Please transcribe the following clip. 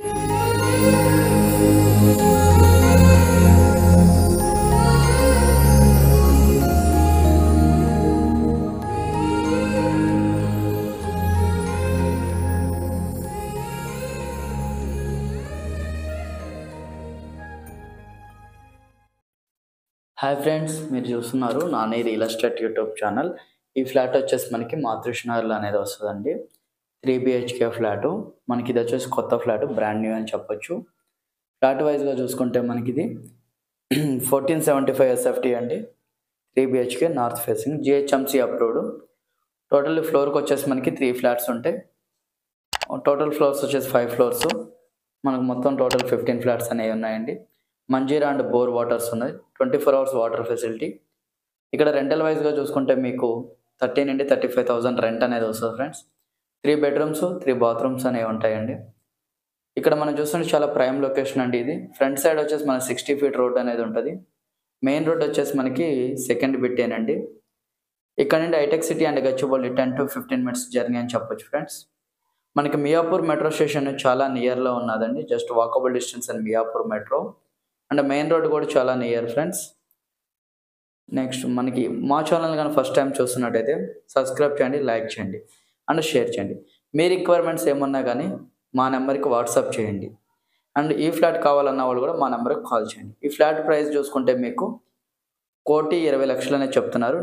Hi friends, మీరు చూస్తున్నారు Nani real estate YouTube channel. ఈ ఫ్లాట్ వచ్చేసి మనకి మాతృష్నగర్లో అనేది వస్తుందండి. 3 BHK ఫ్లాటు. మనకి ఇది వచ్చేసి కొత్త ఫ్లాట్, బ్రాండ్ న్యూ అని చెప్పొచ్చు. ఫ్లాట్ వైజ్గా చూసుకుంటే మనకి ఇది 1475 SFT అండి. 3 BHK north facing, GHMC approved. Total ఫ్లోర్కి వచ్చేసి మనకి 3 ఫ్లాట్స్ ఉంటాయి. టోటల్ ఫ్లోర్స్ వచ్చేసి 5 ఫ్లోర్స్. మనకు మొత్తం టోటల్ 15 ఫ్లాట్స్ అనేవి ఉన్నాయండి. మంజీరా అండ్ బోర్ వాటర్స్ ఉన్నాయి. 24 hours వాటర్ ఫెసిలిటీ. ఇక్కడ రెంటల్ వైజ్గా చూసుకుంటే మీకు 30 నుండి 35,000 రెంట్ అనేది వస్తుంది ఫ్రెండ్స్. 3 bedrooms 3 bathrooms అనేవి ఉంటాయండి. ఇక్కడ మనం చూస్తుంటే చాలా ప్రైమ్ లొకేషన్ అండి. ఇది ఫ్రంట్ సైడ్ వచ్చేసి మన 60 feet రోడ్ అనేది ఉంటుంది. మెయిన్ రోడ్ వచ్చేసి మనకి సెకండ్ బిట్టేనండి. ఇక్కడ నుండి హైటెక్ City and Gachibowli 10 to 15 minutes journey అని చెప్పొచ్చు ఫ్రెండ్స్. మనకి మియాపూర్ మెట్రో స్టేషన్ చాలా నియర్లో ఉన్నదండి. Just walkable distance and Miyapur metro and main road కూడా చాలా నియర్ ఫ్రెండ్స్. నెక్స్ట్ మనకి మా ఛానల్ కానీ ఫస్ట్ టైం చూస్తున్నట్టయితే సబ్స్క్రైబ్ చేయండి, లైక్ చేయండి అండ్ షేర్ చేయండి. మీ రిక్వైర్మెంట్స్ ఏమన్నా కానీ మా నెంబర్కి వాట్సాప్ చేయండి. అండ్ ఈ ఫ్లాట్ కావాలన్న వాళ్ళు కూడా మా నెంబర్కి కాల్ చేయండి. ఈ ఫ్లాట్ ప్రైస్ చూసుకుంటే మీకు 1,20,00,000 అనేది చెప్తున్నారు.